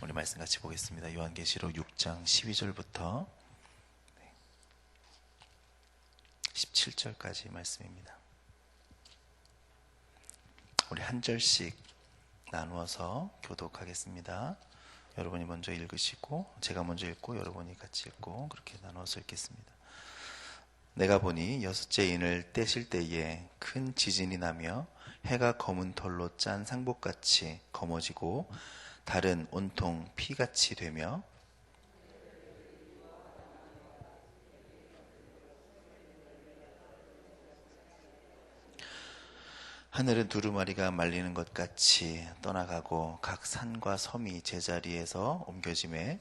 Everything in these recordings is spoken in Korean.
우리 말씀 같이 보겠습니다. 요한계시록 6장 12절부터 17절까지 말씀입니다. 우리 한 절씩 나누어서 교독하겠습니다. 여러분이 먼저 읽으시고 제가 먼저 읽고 여러분이 같이 읽고 그렇게 나누어서 읽겠습니다. 내가 보니 여섯째 인을 떼실 때에 큰 지진이 나며 해가 검은 털로 짠 상복같이 검어지고 달은 온통 피같이 되며 하늘은 두루마리가 말리는 것 같이 떠나가고 각 산과 섬이 제자리에서 옮겨지매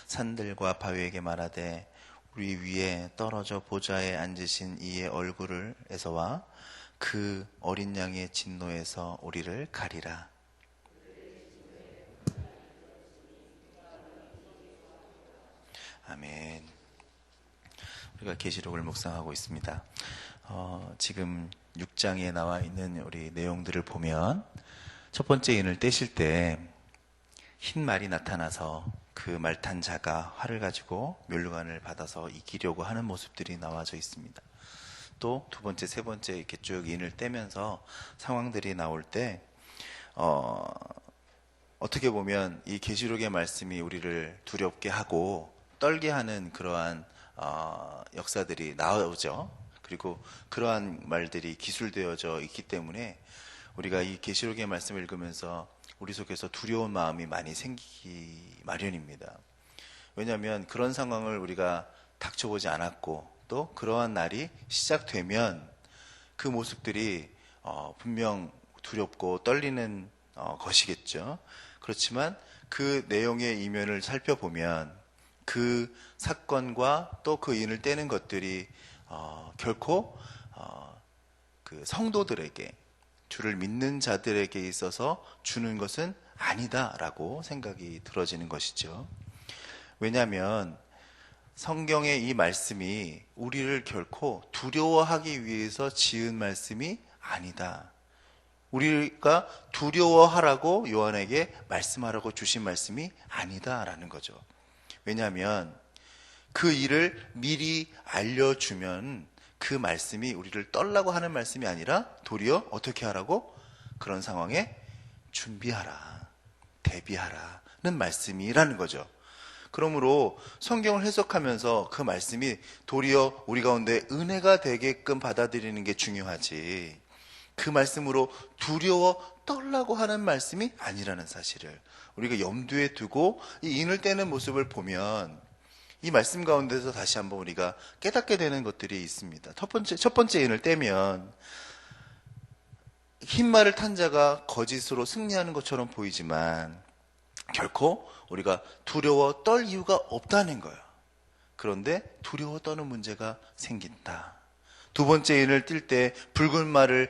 산들과 바위에게 말하되 우리 위에 떨어져 보좌에 앉으신 이의 얼굴에서와 그 어린 양의 진노에서 우리를 가리라. 아멘. 우리가 계시록을 묵상하고 있습니다. 지금 6장에 나와 있는 우리 내용들을 보면 첫 번째 인을 떼실 때 흰 말이 나타나서 그 말탄 자가 활을 가지고 멸류관을 받아서 이기려고 하는 모습들이 나와져 있습니다. 또 두 번째, 세 번째 이렇게 쭉 인을 떼면서 상황들이 나올 때 어떻게 보면 이 계시록의 말씀이 우리를 두렵게 하고 떨게 하는 그러한 역사들이 나오죠. 그리고 그러한 말들이 기술되어져 있기 때문에 우리가 이 계시록의 말씀을 읽으면서 우리 속에서 두려운 마음이 많이 생기기 마련입니다. 왜냐하면 그런 상황을 우리가 닥쳐보지 않았고 또 그러한 날이 시작되면 그 모습들이 분명 두렵고 떨리는 것이겠죠. 그렇지만 그 내용의 이면을 살펴보면 그 사건과 또 그 인을 떼는 것들이 결코 그 성도들에게 주를 믿는 자들에게 있어서 주는 것은 아니다라고 생각이 들어지는 것이죠. 왜냐하면 성경의 이 말씀이 우리를 결코 두려워하기 위해서 지은 말씀이 아니다. 우리가 두려워하라고 요한에게 말씀하라고 주신 말씀이 아니다라는 거죠. 왜냐하면 그 일을 미리 알려주면 그 말씀이 우리를 떨라고 하는 말씀이 아니라 도리어 어떻게 하라고? 그런 상황에 준비하라, 대비하라는 말씀이라는 거죠. 그러므로 성경을 해석하면서 그 말씀이 도리어 우리 가운데 은혜가 되게끔 받아들이는 게 중요하지, 그 말씀으로 두려워 떨라고 하는 말씀이 아니라는 사실을 우리가 염두에 두고 이 인을 떼는 모습을 보면 이 말씀 가운데서 다시 한번 우리가 깨닫게 되는 것들이 있습니다. 첫 번째 인을 떼면 흰 말을 탄 자가 거짓으로 승리하는 것처럼 보이지만 결코 우리가 두려워 떨 이유가 없다는 거예요. 그런데 두려워 떠는 문제가 생긴다. 두 번째 인을 띨 때 붉은 말을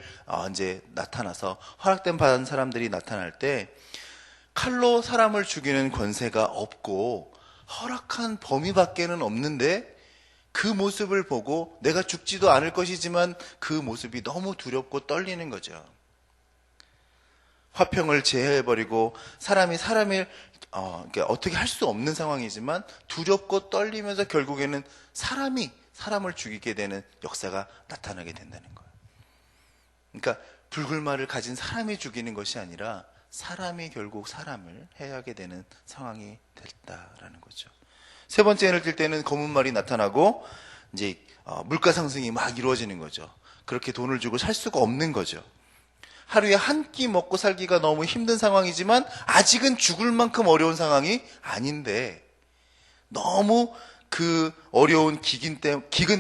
이제 나타나서 허락된 받은 사람들이 나타날 때 칼로 사람을 죽이는 권세가 없고 허락한 범위밖에는 없는데 그 모습을 보고 내가 죽지도 않을 것이지만 그 모습이 너무 두렵고 떨리는 거죠. 화평을 제해버리고 사람을 어떻게 할 수 없는 상황이지만 두렵고 떨리면서 결국에는 사람을 죽이게 되는 역사가 나타나게 된다는 거예요. 그러니까 붉은 말을 가진 사람이 죽이는 것이 아니라 사람이 결국 사람을 해하게 되는 상황이 됐다라는 거죠. 세 번째 인을 띨 때는 검은 말이 나타나고 이제 물가 상승이 막 이루어지는 거죠. 그렇게 돈을 주고 살 수가 없는 거죠. 하루에 한 끼 먹고 살기가 너무 힘든 상황이지만 아직은 죽을 만큼 어려운 상황이 아닌데 너무 그 어려운 기근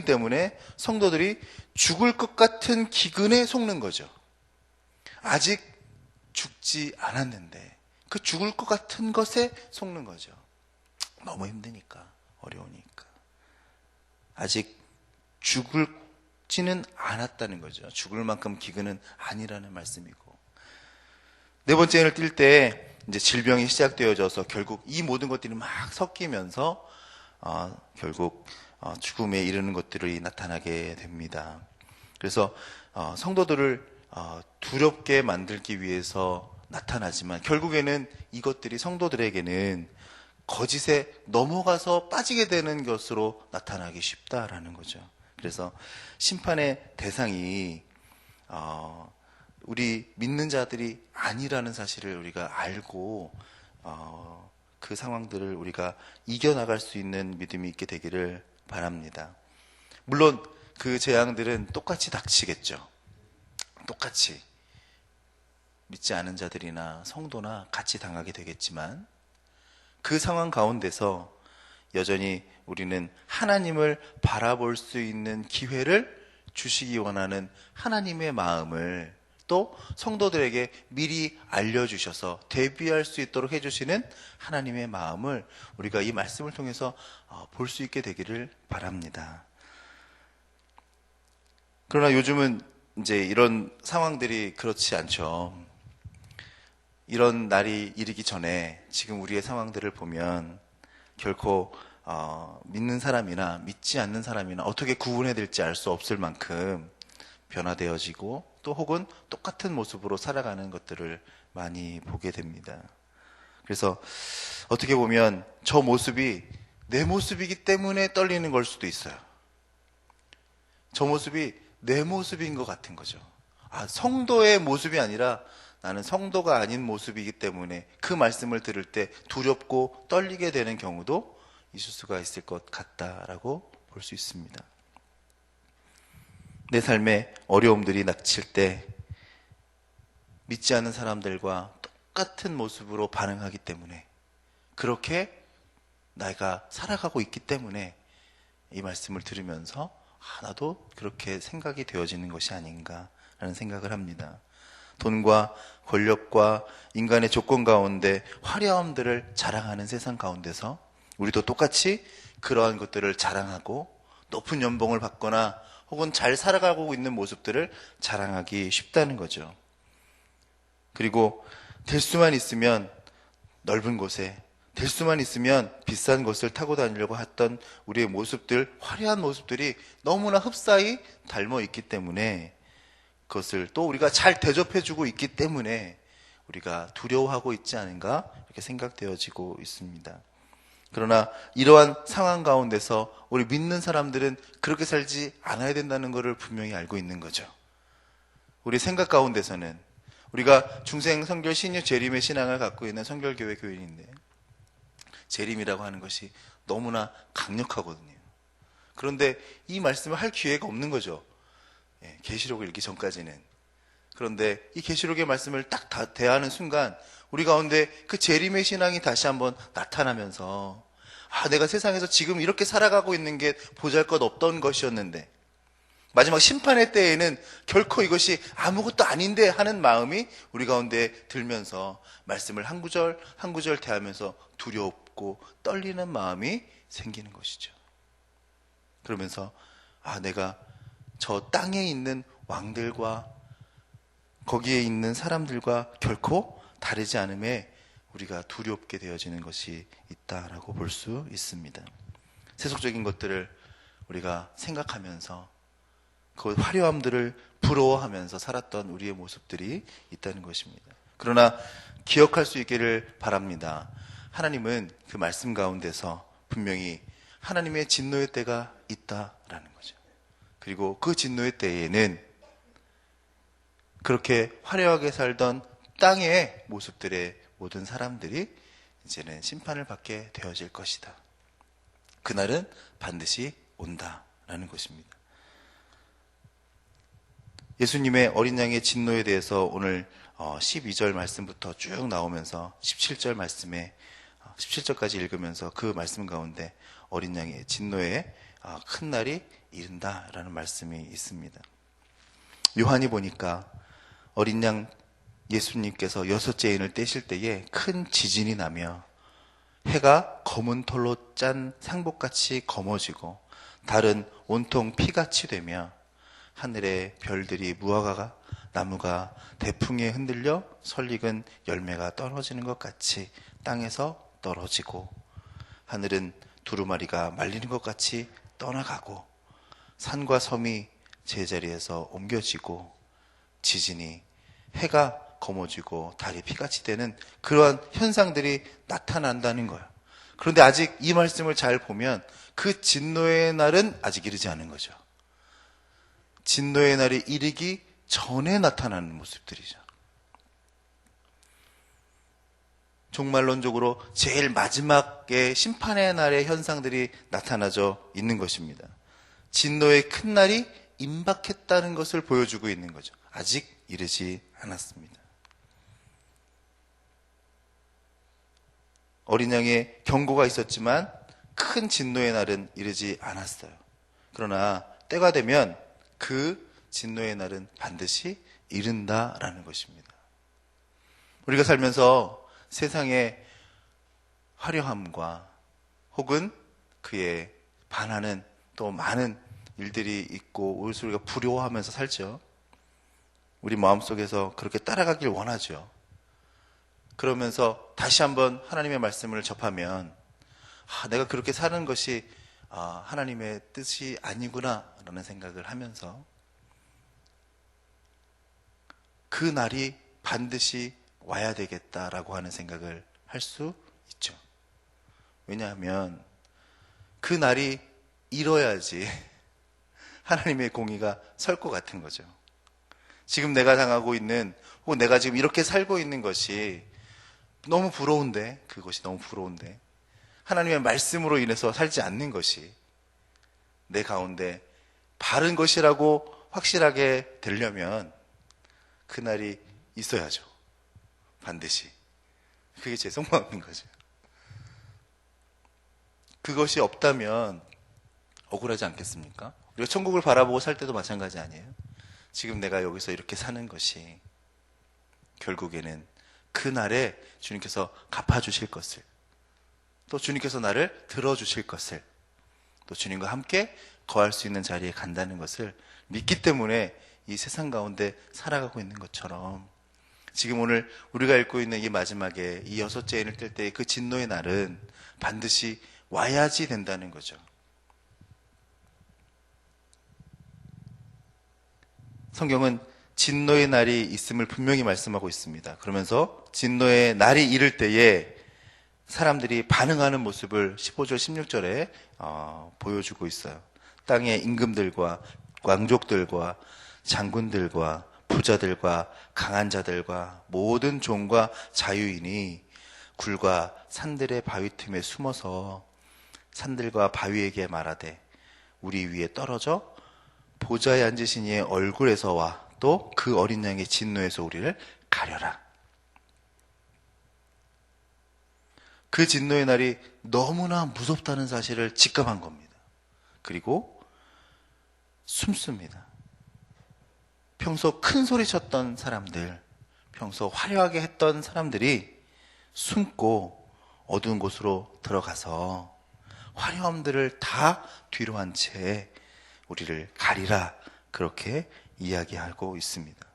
때문에 성도들이 죽을 것 같은 기근에 속는 거죠. 아직 죽지 않았는데 그 죽을 것 같은 것에 속는 거죠. 너무 힘드니까, 어려우니까. 아직 죽지는 않았다는 거죠. 죽을 만큼 기근은 아니라는 말씀이고. 네 번째 인을 띨 때 이제 질병이 시작되어져서 결국 이 모든 것들이 막 섞이면서 결국 죽음에 이르는 것들이 나타나게 됩니다. 그래서 성도들을 두렵게 만들기 위해서 나타나지만 결국에는 이것들이 성도들에게는 거짓에 넘어가서 빠지게 되는 것으로 나타나기 쉽다라는 거죠. 그래서 심판의 대상이 우리 믿는 자들이 아니라는 사실을 우리가 알고 그 상황들을 우리가 이겨나갈 수 있는 믿음이 있게 되기를 바랍니다. 물론 그 재앙들은 똑같이 닥치겠죠. 똑같이 믿지 않은 자들이나 성도나 같이 당하게 되겠지만 그 상황 가운데서 여전히 우리는 하나님을 바라볼 수 있는 기회를 주시기 원하는 하나님의 마음을 또 성도들에게 미리 알려주셔서 대비할 수 있도록 해주시는 하나님의 마음을 우리가 이 말씀을 통해서 볼 수 있게 되기를 바랍니다. 그러나 요즘은 이제 이런 상황들이 그렇지 않죠. 이런 날이 이르기 전에 지금 우리의 상황들을 보면 결코 믿는 사람이나 믿지 않는 사람이나 어떻게 구분해야 될지 알 수 없을 만큼 변화되어지고 또 혹은 똑같은 모습으로 살아가는 것들을 많이 보게 됩니다. 그래서 어떻게 보면 저 모습이 내 모습이기 때문에 떨리는 걸 수도 있어요. 저 모습이 내 모습인 것 같은 거죠. 성도의 모습이 아니라 나는 성도가 아닌 모습이기 때문에 그 말씀을 들을 때 두렵고 떨리게 되는 경우도 있을 수가 있을 것 같다라고 볼 수 있습니다. 내 삶에 어려움들이 닥칠 때 믿지 않는 사람들과 똑같은 모습으로 반응하기 때문에 그렇게 내가 살아가고 있기 때문에 이 말씀을 들으면서 나도 그렇게 생각이 되어지는 것이 아닌가라는 생각을 합니다. 돈과 권력과 인간의 조건 가운데 화려함들을 자랑하는 세상 가운데서 우리도 똑같이 그러한 것들을 자랑하고 높은 연봉을 받거나 혹은 잘 살아가고 있는 모습들을 자랑하기 쉽다는 거죠. 그리고 될 수만 있으면 넓은 곳에, 될 수만 있으면 비싼 것을 타고 다니려고 했던 우리의 모습들, 화려한 모습들이 너무나 흡사히 닮아 있기 때문에 그것을 또 우리가 잘 대접해주고 있기 때문에 우리가 두려워하고 있지 않은가 이렇게 생각되어지고 있습니다. 그러나 이러한 상황 가운데서 우리 믿는 사람들은 그렇게 살지 않아야 된다는 것을 분명히 알고 있는 거죠. 우리 생각 가운데서는 우리가 중생 선결 신유 재림의 신앙을 갖고 있는 선결교회 교인인데 재림이라고 하는 것이 너무나 강력하거든요. 그런데 이 말씀을 할 기회가 없는 거죠. 계시록을 읽기 전까지는. 그런데 이 계시록의 말씀을 딱 대하는 순간 우리 가운데 그 재림의 신앙이 다시 한번 나타나면서 내가 세상에서 지금 이렇게 살아가고 있는 게 보잘것없던 것이었는데 마지막 심판의 때에는 결코 이것이 아무것도 아닌데 하는 마음이 우리 가운데 들면서 말씀을 한 구절 한 구절 대하면서 두렵고 떨리는 마음이 생기는 것이죠. 그러면서 내가 저 땅에 있는 왕들과 거기에 있는 사람들과 결코 다르지 않음에 우리가 두렵게 되어지는 것이 있다라고 볼 수 있습니다. 세속적인 것들을 우리가 생각하면서 그 화려함들을 부러워하면서 살았던 우리의 모습들이 있다는 것입니다. 그러나 기억할 수 있기를 바랍니다. 하나님은 그 말씀 가운데서 분명히 하나님의 진노의 때가 있다라는 거죠. 그리고 그 진노의 때에는 그렇게 화려하게 살던 땅의 모습들의 모든 사람들이 이제는 심판을 받게 되어질 것이다. 그날은 반드시 온다라는 것입니다. 예수님의 어린 양의 진노에 대해서 오늘 12절 말씀부터 쭉 나오면서 17절 말씀에 17절까지 읽으면서 그 말씀 가운데 어린 양의 진노에 큰 날이 이른다라는 말씀이 있습니다. 요한이 보니까 어린 양 예수님께서 여섯째 인을 떼실 때에 큰 지진이 나며 해가 검은 털로 짠 상복같이 검어지고 달은 온통 피같이 되며 하늘의 별들이 무화과 나무가 대풍에 흔들려 설익은 열매가 떨어지는 것 같이 땅에서 떨어지고 하늘은 두루마리가 말리는 것 같이 떠나가고 산과 섬이 제자리에서 옮겨지고 지진이 해가 검어지고 달이 피같이 되는 그러한 현상들이 나타난다는 거예요. 그런데 아직 이 말씀을 잘 보면 그 진노의 날은 아직 이르지 않은 거죠. 진노의 날이 이르기 전에 나타나는 모습들이죠. 종말론적으로 제일 마지막에 심판의 날의 현상들이 나타나져 있는 것입니다. 진노의 큰 날이 임박했다는 것을 보여주고 있는 거죠. 아직 이르지 않았습니다. 어린 양의 경고가 있었지만 큰 진노의 날은 이르지 않았어요. 그러나 때가 되면 그 진노의 날은 반드시 이른다라는 것입니다. 우리가 살면서 세상의 화려함과 혹은 그에 반하는 또 많은 일들이 있고 오히려 우리가 부러워하면서 살죠. 우리 마음속에서 그렇게 따라가길 원하죠. 그러면서 다시 한번 하나님의 말씀을 접하면 내가 그렇게 사는 것이 하나님의 뜻이 아니구나 라는 생각을 하면서 그 날이 반드시 와야 되겠다라고 하는 생각을 할 수 있죠. 왜냐하면 그 날이 이뤄야지 하나님의 공의가 설 것 같은 거죠. 지금 내가 당하고 있는 혹은 내가 지금 이렇게 살고 있는 것이 너무 부러운데, 그것이 너무 부러운데 하나님의 말씀으로 인해서 살지 않는 것이 내 가운데 바른 것이라고 확실하게 되려면 그날이 있어야죠. 반드시. 그게 제 속마음인 거죠. 그것이 없다면 억울하지 않겠습니까? 우리가 천국을 바라보고 살 때도 마찬가지 아니에요? 지금 내가 여기서 이렇게 사는 것이 결국에는 그날에 주님께서 갚아주실 것을, 또 주님께서 나를 들어주실 것을, 또 주님과 함께 거할 수 있는 자리에 간다는 것을 믿기 때문에 이 세상 가운데 살아가고 있는 것처럼 지금 오늘 우리가 읽고 있는 이 마지막에 이 여섯째 인을 뗄 때의 그 진노의 날은 반드시 와야지 된다는 거죠. 성경은 진노의 날이 있음을 분명히 말씀하고 있습니다. 그러면서 진노의 날이 이를 때에 사람들이 반응하는 모습을 15절, 16절에 보여주고 있어요. 땅의 임금들과 왕족들과 장군들과 부자들과 강한 자들과 모든 종과 자유인이 굴과 산들의 바위 틈에 숨어서 산들과 바위에게 말하되 우리 위에 떨어져 보좌에 앉으신 이의 얼굴에서와 또 그 어린 양의 진노에서 우리를 가려라. 그 진노의 날이 너무나 무섭다는 사실을 직감한 겁니다. 그리고 숨습니다. 평소 큰 소리 쳤던 사람들, 평소 화려하게 했던 사람들이 숨고 어두운 곳으로 들어가서 화려함들을 다 뒤로 한 채 우리를 가리라, 그렇게 이야기하고 있습니다.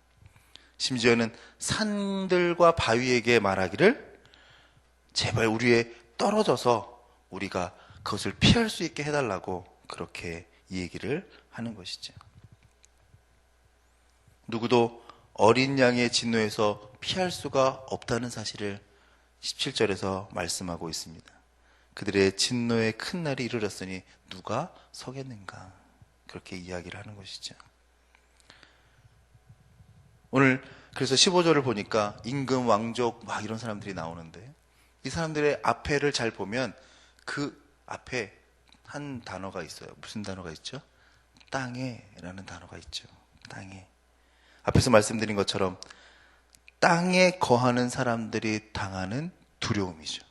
심지어는 산들과 바위에게 말하기를 제발 우리에 떨어져서 우리가 그것을 피할 수 있게 해달라고 그렇게 이 얘기를 하는 것이죠. 누구도 어린 양의 진노에서 피할 수가 없다는 사실을 17절에서 말씀하고 있습니다. 그들의 진노의 큰 날이 이르렀으니 누가 서겠는가, 그렇게 이야기를 하는 것이죠. 오늘 그래서 15절을 보니까 임금, 왕족 막 이런 사람들이 나오는데 이 사람들의 앞에를 잘 보면 그 앞에 한 단어가 있어요. 무슨 단어가 있죠? 땅에라는 단어가 있죠. 땅에. 앞에서 말씀드린 것처럼 땅에 거하는 사람들이 당하는 두려움이죠.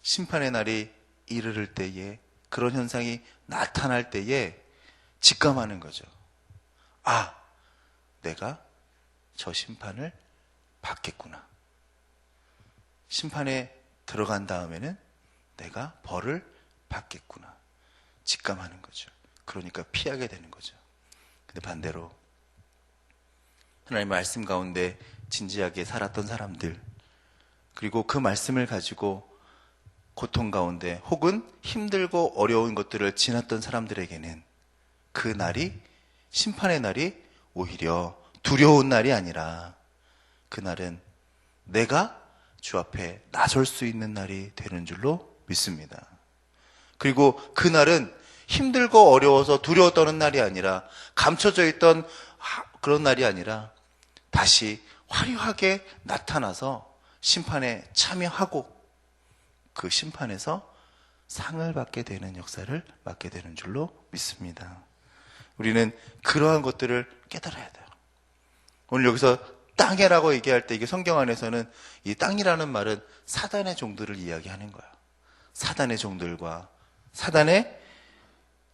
심판의 날이 이르를 때에, 그런 현상이 나타날 때에 직감하는 거죠. 내가 저 심판을 받겠구나. 심판에 들어간 다음에는 내가 벌을 받겠구나. 직감하는 거죠. 그러니까 피하게 되는 거죠. 근데 반대로 하나님의 말씀 가운데 진지하게 살았던 사람들, 그리고 그 말씀을 가지고 고통 가운데 혹은 힘들고 어려운 것들을 지났던 사람들에게는 그 날이, 심판의 날이 오히려 두려운 날이 아니라 그날은 내가 주 앞에 나설 수 있는 날이 되는 줄로 믿습니다. 그리고 그날은 힘들고 어려워서 두려워 떠는 날이 아니라, 감춰져 있던 그런 날이 아니라 다시 화려하게 나타나서 심판에 참여하고 그 심판에서 상을 받게 되는 역사를 맡게 되는 줄로 믿습니다. 우리는 그러한 것들을 깨달아야 돼요. 오늘 여기서 땅이라고 얘기할 때, 이게 성경 안에서는 이 땅이라는 말은 사단의 종들을 이야기하는 거야. 사단의 종들과 사단의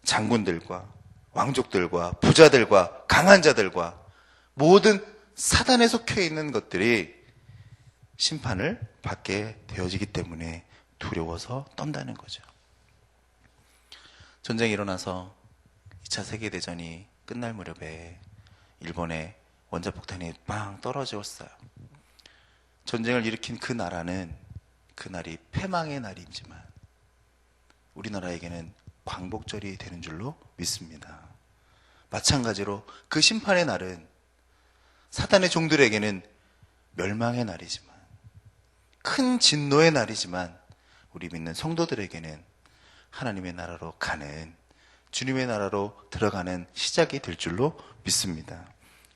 장군들과 왕족들과 부자들과 강한 자들과 모든 사단에 속해 있는 것들이 심판을 받게 되어지기 때문에 두려워서 떤다는 거죠. 전쟁이 일어나서 2차 세계대전이 끝날 무렵에 일본의 원자폭탄이 빵 떨어졌어요. 전쟁을 일으킨 그 나라는 그날이 패망의 날이지만 우리나라에게는 광복절이 되는 줄로 믿습니다. 마찬가지로 그 심판의 날은 사단의 종들에게는 멸망의 날이지만, 큰 진노의 날이지만, 우리 믿는 성도들에게는 하나님의 나라로 가는, 주님의 나라로 들어가는 시작이 될 줄로 믿습니다.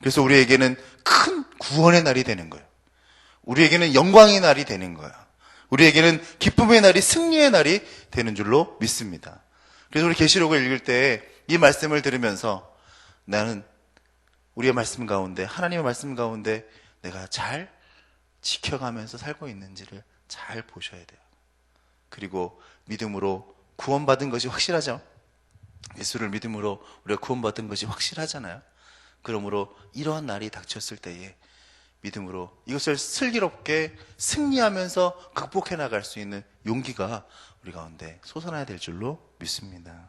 그래서 우리에게는 큰 구원의 날이 되는 거예요. 우리에게는 영광의 날이 되는 거예요. 우리에게는 기쁨의 날이, 승리의 날이 되는 줄로 믿습니다. 그래서 우리 계시록을 읽을 때 이 말씀을 들으면서 나는 우리의 말씀 가운데, 하나님의 말씀 가운데 내가 잘 지켜가면서 살고 있는지를 잘 보셔야 돼요. 그리고 믿음으로 구원받은 것이 확실하죠. 예수를 믿음으로 우리가 구원받은 것이 확실하잖아요. 그러므로 이러한 날이 닥쳤을 때에 믿음으로 이것을 슬기롭게 승리하면서 극복해 나갈 수 있는 용기가 우리 가운데 솟아나야 될 줄로 믿습니다.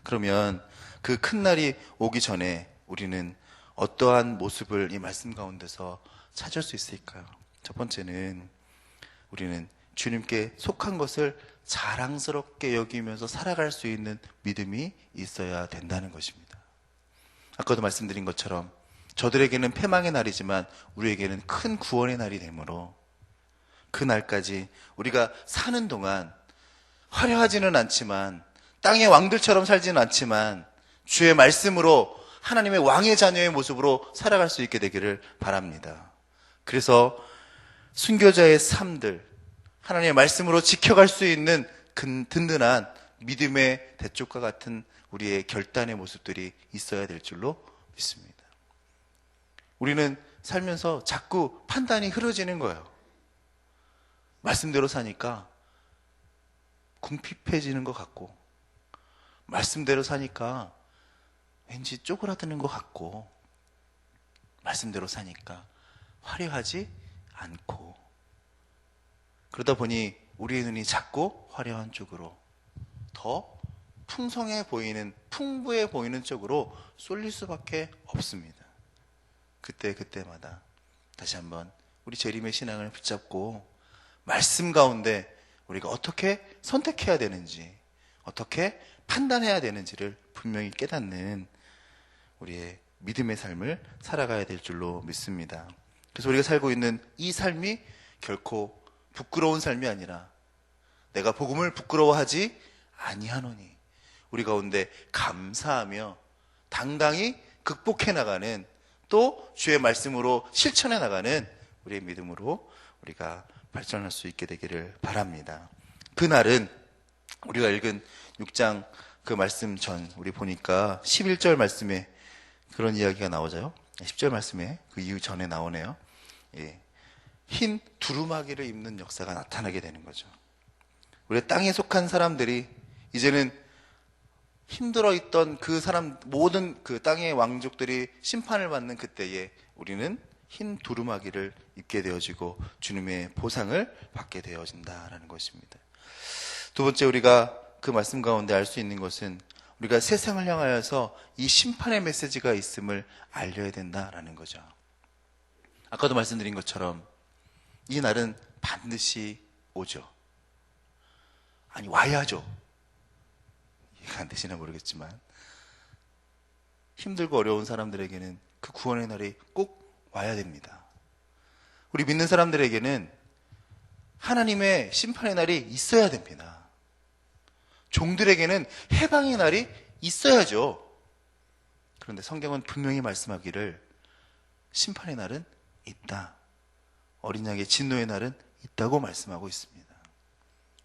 그러면 그 큰 날이 오기 전에 우리는 어떠한 모습을 이 말씀 가운데서 찾을 수 있을까요? 첫 번째는 우리는 주님께 속한 것을 자랑스럽게 여기면서 살아갈 수 있는 믿음이 있어야 된다는 것입니다. 아까도 말씀드린 것처럼 저들에게는 패망의 날이지만 우리에게는 큰 구원의 날이 되므로 그 날까지 우리가 사는 동안 화려하지는 않지만, 땅의 왕들처럼 살지는 않지만 주의 말씀으로 하나님의 왕의 자녀의 모습으로 살아갈 수 있게 되기를 바랍니다. 그래서 순교자의 삶들, 하나님의 말씀으로 지켜갈 수 있는 든든한 믿음의 대쪽과 같은 우리의 결단의 모습들이 있어야 될 줄로 믿습니다. 우리는 살면서 자꾸 판단이 흐려지는 거예요. 말씀대로 사니까 궁핍해지는 것 같고, 말씀대로 사니까 왠지 쪼그라드는 것 같고, 말씀대로 사니까 화려하지 않고, 그러다 보니 우리의 눈이 자꾸 화려한 쪽으로, 더 풍성해 보이는, 풍부해 보이는 쪽으로 쏠릴 수밖에 없습니다. 그때마다 다시 한번 우리 재림의 신앙을 붙잡고 말씀 가운데 우리가 어떻게 선택해야 되는지, 어떻게 판단해야 되는지를 분명히 깨닫는 우리의 믿음의 삶을 살아가야 될 줄로 믿습니다. 그래서 우리가 살고 있는 이 삶이 결코 부끄러운 삶이 아니라, 내가 복음을 부끄러워하지 아니하노니, 우리 가운데 감사하며 당당히 극복해 나가는, 또 주의 말씀으로 실천해 나가는 우리의 믿음으로 우리가 발전할 수 있게 되기를 바랍니다. 그날은 우리가 읽은 6장 그 말씀 전 우리 보니까 11절 말씀에 그런 이야기가 나오죠. 10절 말씀에 그 이후 전에 나오네요. 예. 흰 두루마기를 입는 역사가 나타나게 되는 거죠. 우리 땅에 속한 사람들이 이제는 힘들어 있던 그 사람, 모든 그 땅의 왕족들이 심판을 받는 그때에 우리는 흰 두루마기를 입게 되어지고 주님의 보상을 받게 되어진다라는 것입니다. 두 번째, 우리가 그 말씀 가운데 알 수 있는 것은 우리가 세상을 향하여서 이 심판의 메시지가 있음을 알려야 된다라는 거죠. 아까도 말씀드린 것처럼 이 날은 반드시 오죠. 아니, 와야죠. 이해가 안 되시나 모르겠지만 힘들고 어려운 사람들에게는 그 구원의 날이 꼭 와야 됩니다. 우리 믿는 사람들에게는 하나님의 심판의 날이 있어야 됩니다. 종들에게는 해방의 날이 있어야죠. 그런데 성경은 분명히 말씀하기를 심판의 날은 있다. 어린 양의 진노의 날은 있다고 말씀하고 있습니다.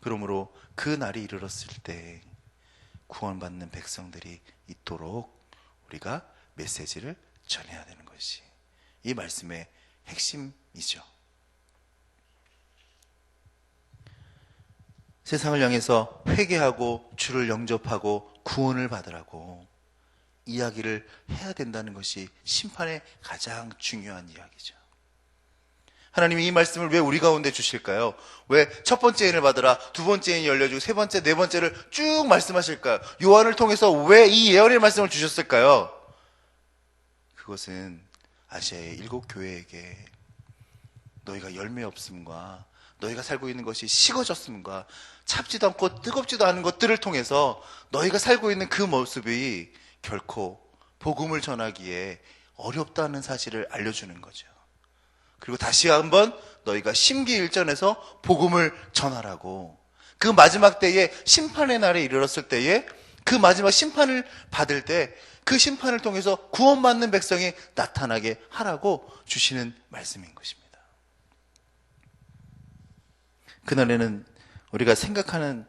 그러므로 그 날이 이르렀을 때 구원받는 백성들이 있도록 우리가 메시지를 전해야 되는 것이 이 말씀의 핵심이죠. 세상을 향해서 회개하고 주를 영접하고 구원을 받으라고 이야기를 해야 된다는 것이 심판의 가장 중요한 이야기죠. 하나님이 이 말씀을 왜 우리 가운데 주실까요? 왜 첫 번째 인을 받으라, 두 번째 인이 열려주고 세 번째, 네 번째를 쭉 말씀하실까요? 요한을 통해서 왜 이 예언의 말씀을 주셨을까요? 그것은 아시아의 7 교회에게 너희가 열매 없음과 너희가 살고 있는 것이 식어졌음과 찹지도 않고 뜨겁지도 않은 것들을 통해서 너희가 살고 있는 그 모습이 결코 복음을 전하기에 어렵다는 사실을 알려주는 거죠. 그리고 다시 한번 너희가 심기일전에서 복음을 전하라고, 그 마지막 때에 심판의 날에 이르렀을 때에 그 마지막 심판을 받을 때 그 심판을 통해서 구원받는 백성이 나타나게 하라고 주시는 말씀인 것입니다. 그날에는 우리가 생각하지도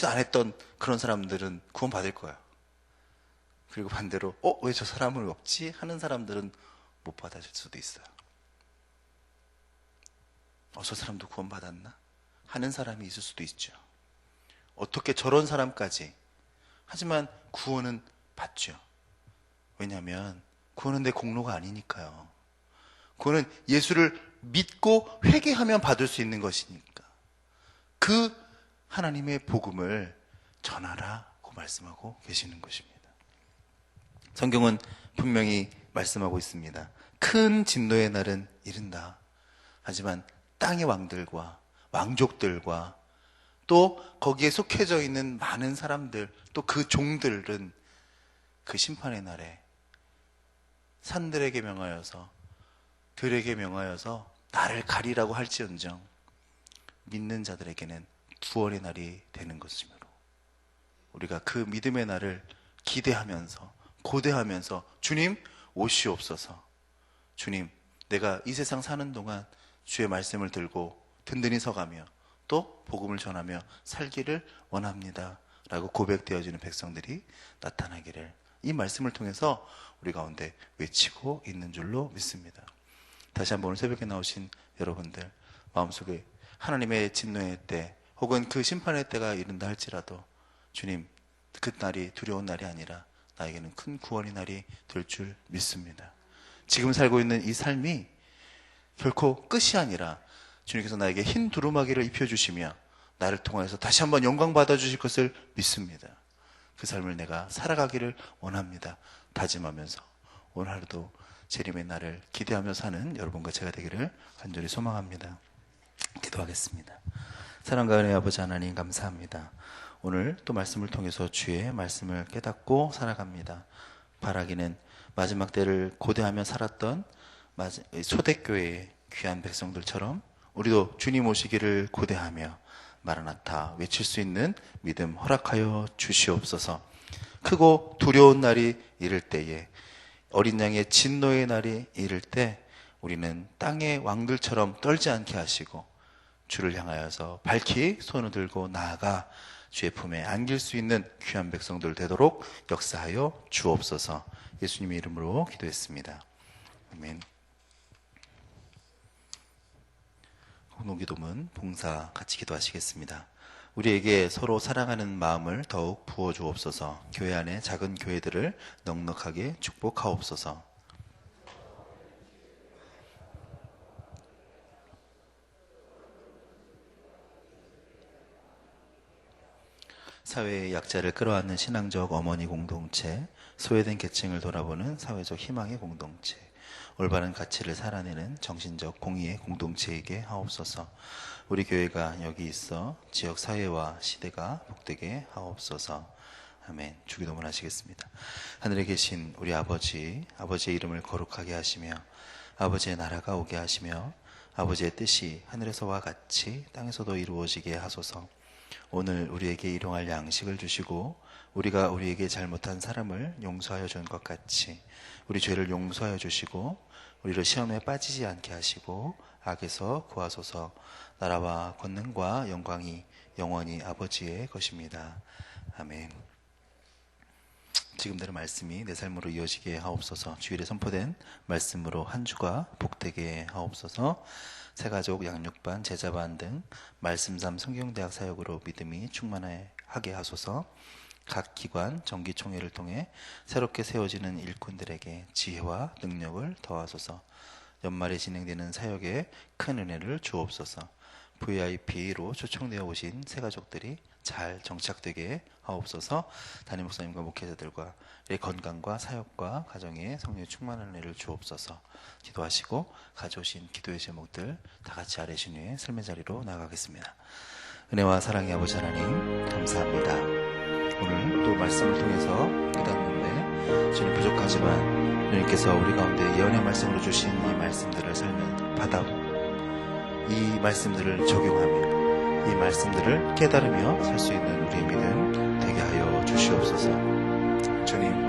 않았던 그런 사람들은 구원받을 거야. 그리고 반대로 왜 저 사람은 없지? 하는 사람들은 못 받아줄 수도 있어요. 저 사람도 구원받았나? 하는 사람이 있을 수도 있죠. 어떻게 저런 사람까지? 하지만 구원은 받죠. 왜냐하면 구원은 내 공로가 아니니까요. 구원은 예수를 믿고 회개하면 받을 수 있는 것이니까. 그 하나님의 복음을 전하라고 말씀하고 계시는 것입니다. 성경은 분명히 말씀하고 있습니다. 큰 진노의 날은 이른다. 하지만 땅의 왕들과 왕족들과 또 거기에 속해져 있는 많은 사람들, 또 그 종들은 그 심판의 날에 산들에게 명하여서 들에게 명하여서 나를 가리라고 할지언정 믿는 자들에게는 구원의 날이 되는 것이므로 우리가 그 믿음의 날을 기대하면서 고대하면서 주님 오시옵소서, 주님 내가 이 세상 사는 동안 주의 말씀을 들고 든든히 서가며 또 복음을 전하며 살기를 원합니다 라고 고백되어지는 백성들이 나타나기를 이 말씀을 통해서 우리 가운데 외치고 있는 줄로 믿습니다. 다시 한번 오늘 새벽에 나오신 여러분들 마음속에 하나님의 진노의 때 혹은 그 심판의 때가 이른다 할지라도 주님 그 날이 두려운 날이 아니라 나에게는 큰 구원의 날이 될 줄 믿습니다. 지금 살고 있는 이 삶이 결코 끝이 아니라 주님께서 나에게 흰 두루마기를 입혀주시며 나를 통해서 다시 한번 영광 받아주실 것을 믿습니다. 그 삶을 내가 살아가기를 원합니다. 다짐하면서 오늘 하루도 재림의 날을 기대하며 사는 여러분과 제가 되기를 간절히 소망합니다. 기도하겠습니다. 사랑과 은혜의 아버지 하나님 감사합니다. 오늘 또 말씀을 통해서 주의 말씀을 깨닫고 살아갑니다. 바라기는 마지막 때를 고대하며 살았던 초대교회의 귀한 백성들처럼 우리도 주님 오시기를 고대하며 마라나타 외칠 수 있는 믿음 허락하여 주시옵소서. 크고 두려운 날이 이를 때에 어린 양의 진노의 날이 이를 때 우리는 땅의 왕들처럼 떨지 않게 하시고 주를 향하여서 밝히 손을 들고 나아가 주의 품에 안길 수 있는 귀한 백성들 되도록 역사하여 주옵소서. 예수님의 이름으로 기도했습니다. 아멘. 공동기도문 봉사 같이 기도하시겠습니다. 우리에게 서로 사랑하는 마음을 더욱 부어주옵소서. 교회 안에 작은 교회들을 넉넉하게 축복하옵소서. 사회의 약자를 끌어안는 신앙적 어머니 공동체, 소외된 계층을 돌아보는 사회적 희망의 공동체, 올바른 가치를 살아내는 정신적 공의의 공동체이게 하옵소서. 우리 교회가 여기 있어 지역 사회와 시대가 복되게 하옵소서. 아멘. 주기도문 하시겠습니다. 하늘에 계신 우리 아버지의 이름을 거룩하게 하시며 아버지의 나라가 오게 하시며 아버지의 뜻이 하늘에서와 같이 땅에서도 이루어지게 하소서. 오늘 우리에게 일용할 양식을 주시고 우리가 우리에게 잘못한 사람을 용서하여 준 것 같이 우리 죄를 용서하여 주시고 우리를 시험에 빠지지 않게 하시고 악에서 구하소서. 나라와 권능과 영광이 영원히 아버지의 것입니다. 아멘. 지금 들은 말씀이 내 삶으로 이어지게 하옵소서. 주일에 선포된 말씀으로 한 주가 복되게 하옵소서. 새가족 양육반 제자반 등 말씀삼 성경대학 사역으로 믿음이 충만하게 하소서. 각 기관 정기총회를 통해 새롭게 세워지는 일꾼들에게 지혜와 능력을 더하소서. 연말에 진행되는 사역에 큰 은혜를 주옵소서. VIP로 초청되어 오신 새가족들이 잘 정착되게 하옵소서. 담임 목사님과 목회자들과 건강과 사역과 가정에 성령의 충만한 은혜를 주옵소서. 기도하시고 가져오신 기도의 제목들 다 같이 아뢰신 후에 삶의 자리로 나가겠습니다. 은혜와 사랑의 아버지 하나님 감사합니다. 오늘 또 말씀을 통해서 깨닫는데 주님 부족하지만 주님께서 우리 가운데 예언의 말씀으로 주신 이 말씀들을 살면 받아보고 이 말씀들을 적용하며 이 말씀들을 깨달으며 살 수 있는 우리의 믿음 되게 하여 주시옵소서. 주님,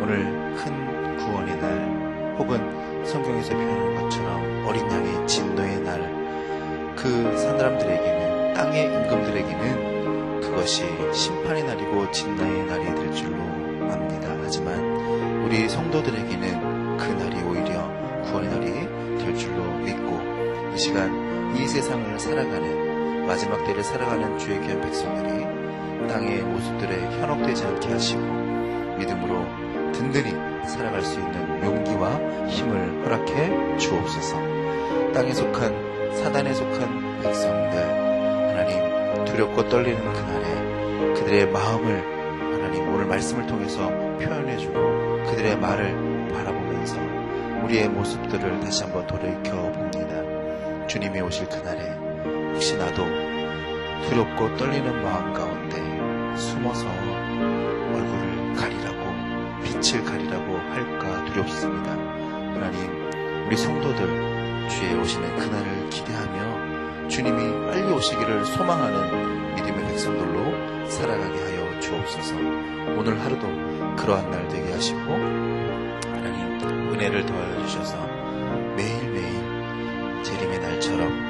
오늘 큰 구원의 날 혹은 성경에서 표현하는 것처럼 어린 양의 진노의 날, 그 사람들에게는, 땅의 임금들에게는 그것이 심판의 날이고 진노의 날이 될 줄로 압니다. 하지만 우리 성도들에게는 그 날이 오히려 구원의 날이 될 줄로 믿고 이 시간 이 세상을 살아가는 마지막 때를 살아가는 주의 귀한 백성들이 땅의 모습들에 현혹되지 않게 하시고 믿음으로 든든히 살아갈 수 있는 용기와 힘을 허락해 주옵소서. 땅에 속한 사단에 속한 백성들 하나님 두렵고 떨리는 그날에 그들의 마음을 하나님 오늘 말씀을 통해서 표현해주고 그들의 말을 바라보면서 우리의 모습들을 다시 한번 돌이켜봅니다. 주님이 오실 그날에 혹시 나도 두렵고 떨리는 마음 가운데 숨어서 얼굴을 가리라고 빛을 가리라고 할까 두렵습니다. 하나님, 우리 성도들 주의 오시는 그날을 기대하며 주님이 빨리 오시기를 소망하는 믿음의 백성들로 살아가게 하여 주옵소서. 오늘 하루도 그러한 날 되게 하시고 하나님 은혜를 더하여 주셔서 매일매일 재림의 날처럼